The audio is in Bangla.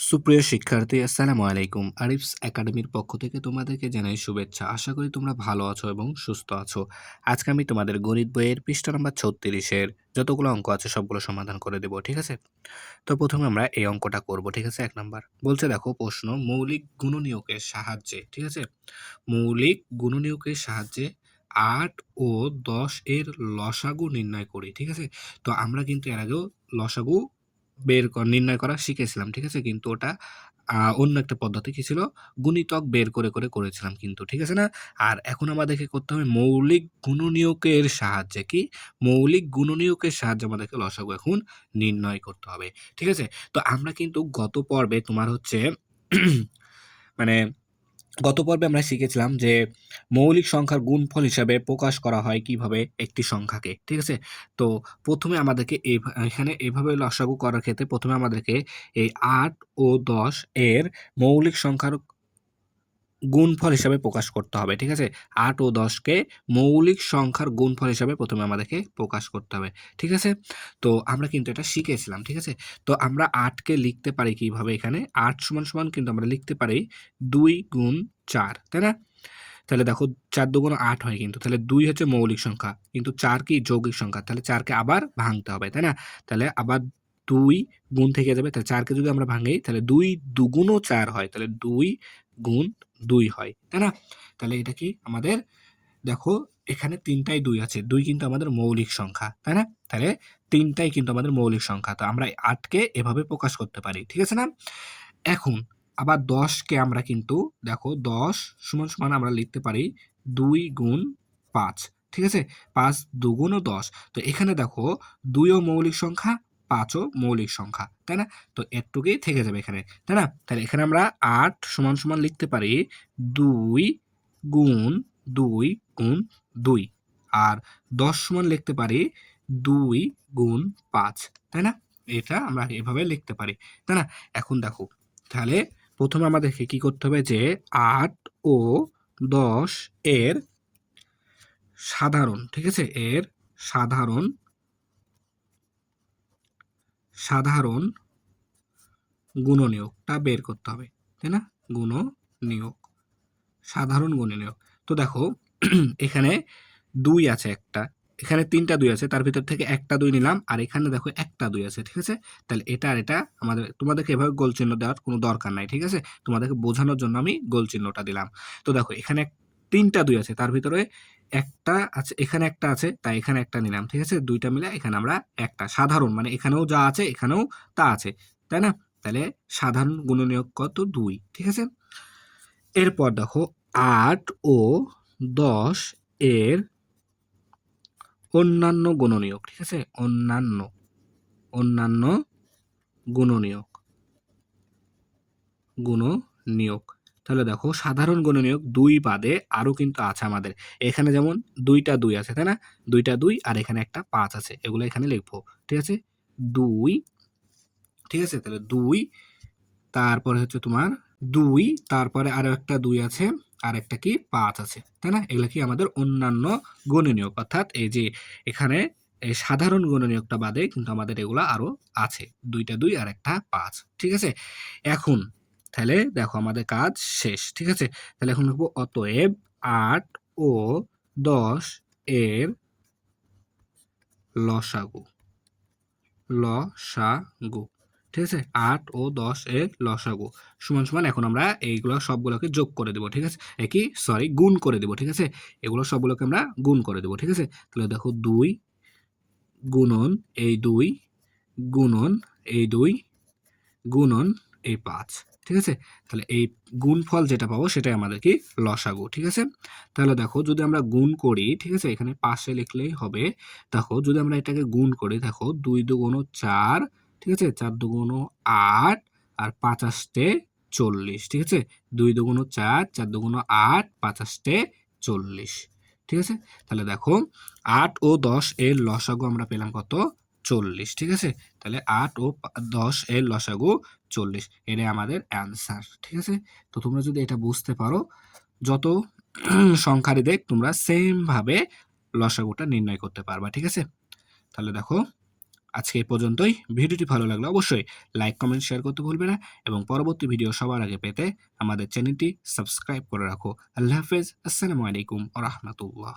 সুপ্রিয় শিক্ষার্থী, আসসালামু আলাইকুম। আরিফস একাডেমির পক্ষ থেকে তোমাদেরকে জানাই শুভেচ্ছা। আশা করি তোমরা ভালো আছো এবং সুস্থ আছো। আজকে আমি তোমাদের গণিত বইয়ের পৃষ্ঠা নাম্বার ৩৬ এর যতগুলো অঙ্ক আছে সবগুলো সমাধান করে দেব। ঠিক আছে? তো প্রথমে আমরা এই অঙ্কটা করব। ঠিক আছে? ১ নাম্বার। বলছে দেখো প্রশ্ন মৌলিক গুণনীয়কের সাহায্যে, ঠিক আছে? মৌলিক গুণনীয়কের সাহায্যে ৮ ও ১০ এর লসাগু নির্ণয় করি। ঠিক আছে? তো আমরা কিন্তু এর আগেও লসাগু নির্ণয় করা শিখেছিলাম। ঠিক আছে? কিন্তু ওটা অন্য একটা পদ্ধতি কি ছিল? গুণিতক বের করে করেছিলাম কিন্তু। ঠিক আছে না? আর এখন আমাদেরকে করতে হবে মৌলিক গুণনীয়কের সাহায্যে কি? মৌলিক গুণনীয়কের সাহায্যে আমাদেরকে লসাগু এখন নির্ণয় করতে হবে। ঠিক আছে? তো আমরা কিন্তু গত পর্বে তোমার হচ্ছে মানে গত পর্বে আমরা শিখেছিলাম যে মৌলিক সংখ্যার গুণফল হিসাবে প্রকাশ করা হয় কিভাবে একটি সংখ্যাকে। ঠিক আছে? তো প্রথমে আমাদেরকে এখানে এভাবে লসাগু করার ক্ষেত্রে প্রথমে আমাদেরকে এই ৮ ও ১০ এর মৌলিক সংখ্যার গুণফল হিসাবে প্রকাশ করতে হবে। ঠিক আছে? ৮ ও ১০ কে মৌলিক সংখ্যার গুণফল হিসাবে প্রথমে আমাদেরকে প্রকাশ করতে হবে। ঠিক আছে? তো আমরা কিন্তু এটা শিখেছিলাম। ঠিক আছে? তো আমরা ৮ কে লিখতে পারি কিভাবে এখানে? ৮ সমান কিন্তু আমরা লিখতে পারি ২ গুণ ৪, তাই না? তাহলে দেখো ৪ দুগুণ ৮ হয় কিন্তু। তাহলে ২ হচ্ছে মৌলিক সংখ্যা। কিন্তু ৪ কি? যৌগিক সংখ্যা। তাহলে ৪ কে আবার ভাঙতে হবে, তাই না? তাহলে আবার ২ গুণ থেকে যাবে। তাহলে ৪ কে যদি আমরা ভাঙি তাহলে ২ দুগুণও ৪ হয়। তাহলে ২ গুণ ২ হয়, তাই না? তাহলে এটা কি? আমাদের দেখো এখানে ৩ টাই ২ আছে। ২ কিন্তু আমাদের মৌলিক সংখ্যা, তাই না? তাহলে ৩ টাই কিন্তু আমাদের মৌলিক সংখ্যা। তো আমরা ৮ কে এভাবে প্রকাশ করতে পারি। ঠিক আছে না? এখন আবার ১০ কে আমরা কিন্তু দেখো ১০ সমান আমরা লিখতে পারি ২ গুণ ৫। ঠিক আছে? ৫ দুগুণ ও ১০। তো এখানে দেখো ২ ও মৌলিক সংখ্যা, ৫ ও মৌলিক সংখ্যা। তাই না? তো এটুকুই থেকে যাবে এখানে। তাই না? তাহলে এখানে আমরা ৮ সমান লিখতে পারি ২ গুণ ২ গুণ ২। আর ১০ সমান লিখতে পারি ২ গুণ ৫। তাই না? এটা আমরা এভাবে লিখতে পারি। তাই না? এখন দেখো তাহলে প্রথমে আমাদেরকে কি করতে হবে যে ৮ ও ১০ এর সাধারণ, ঠিক আছে? এর সাধারণ সাধারণ গুণনীয়কটা বের করতে হবে, তাই না? গুণনীয়ক, সাধারণ গুণনীয়ক। তো দেখো এখানে ২ আছে একটা, এখানে ৩ টা ২ আছে, তার ভিতর থেকে একটা ২ নিলাম, আর এখানে দেখো একটা ২ আছে, ঠিক আছে? তাহলে এটা আর এটা তোমাদেরকে এভাবে গোল চিহ্ন দেওয়ার কোনো দরকার নাই, ঠিক আছে? তোমাদেরকে বোঝানোর জন্য আমি গোল চিহ্নটা দিলাম। তো দেখো এখানে ৩ টা ২ আছে, তার ভিতরে একটা আছে, এখানে একটা আছে, তাই এখানে একটা নিলাম, ঠিক আছে? ২ টা মিলে এখানে আমরা একটা সাধারণ মানে এখানেও যা আছে এখানেও তা আছে, তাই না? তাহলে সাধারণ গুণনীয়ক কত? ২, ঠিক আছে? এরপর দেখো ৮ ও ১০ এর অন্যান্য গুণনীয়ক, ঠিক আছে? অন্যান্য গুণনীয়ক গুণনীয়ক। তাহলে দেখো সাধারণ গুণনীয়ক ২ বাদে আরো কিন্তু আছে আমাদের। এখানে যেমন ২ টা ২ আছে, তাই না? ২ টা ২ আর এখানে একটা ৫ আছে। এগুলো এখানে লিখবো। ঠিক আছে? ২, ঠিক আছে? তাহলে ২, তারপরে হচ্ছে তোমার ২, তারপরে আরো একটা ২ আছে, আর একটা কি? ৫ আছে। তাই না? এগুলা কি? আমাদের অন্যান্য গুণনীয়ক। অর্থাৎ এই যে এখানে এই সাধারণ গুণনীয়কটা বাদে কিন্তু আমাদের এগুলা আরো আছে। ২ টা ২ আর একটা ৫। ঠিক আছে? এখন তাহলে দেখো আমাদের কাজ শেষ। ঠিক আছে? তাহলে এখন লিখব অতএব ৮ ও ১০ এর লসাগু। লসাগু। ঠিক আছে? ৮ ও ১০ এর লসাগু সমান এখন আমরা এইগুলো সবগুলোকে যোগ করে দেব। ঠিক আছে? গুণ করে দেব। ঠিক আছে? এগুলো সবগুলোকে আমরা গুণ করে দেব। ঠিক আছে? তাহলে দেখো ২ গুণন এই ২ গুণন এই ২ গুণন এই ৫। ঠিক আছে? তাহলে এই গুণফল যেটা পাবো সেটাই আমাদের কি? লসাগু। ঠিক আছে? তাহলে দেখো যদি আমরা গুণ করি, ঠিক আছে? এখানে পাশে লিখলেই হবে। দেখো যদি আমরা এটাকে গুণ করি, দেখো ২ দুগুণ ৪, ঠিক আছে? ৪ দুগুণ ৮ আর ৫ আষ্টে ৪০। ঠিক আছে? ২ দুগুণ ৪, ৪ দুগুণ ৮, ৫ আষ্টে ৪০। ঠিক আছে? তাহলে দেখো ৮ ও ১০ এর লসাগু আমরা পেলাম কত? ৪০। ঠিক আছে? তাহলে ৮ ও ১০ এর লসাগু ৪০। এটাই আমাদের অ্যান্সার। ঠিক আছে? তো তোমরা যদি এটা বুঝতে পারো, যত সংখ্যারই দেখ তোমরা সেম ভাবে লসাগুটা নির্ণয় করতে পারবা। ঠিক আছে? তাহলে দেখো আজকে এই পর্যন্তই। ভিডিওটি ভালো লাগলে অবশ্যই লাইক, কমেন্ট, শেয়ার করতে ভুলবে না এবং পরবর্তী ভিডিও সবার আগে পেতে আমাদের চ্যানেলটি সাবস্ক্রাইব করে রাখো। আল্লাহ হাফেজ। আসসালামু আলাইকুম ওয়া রাহমাতুল্লাহ।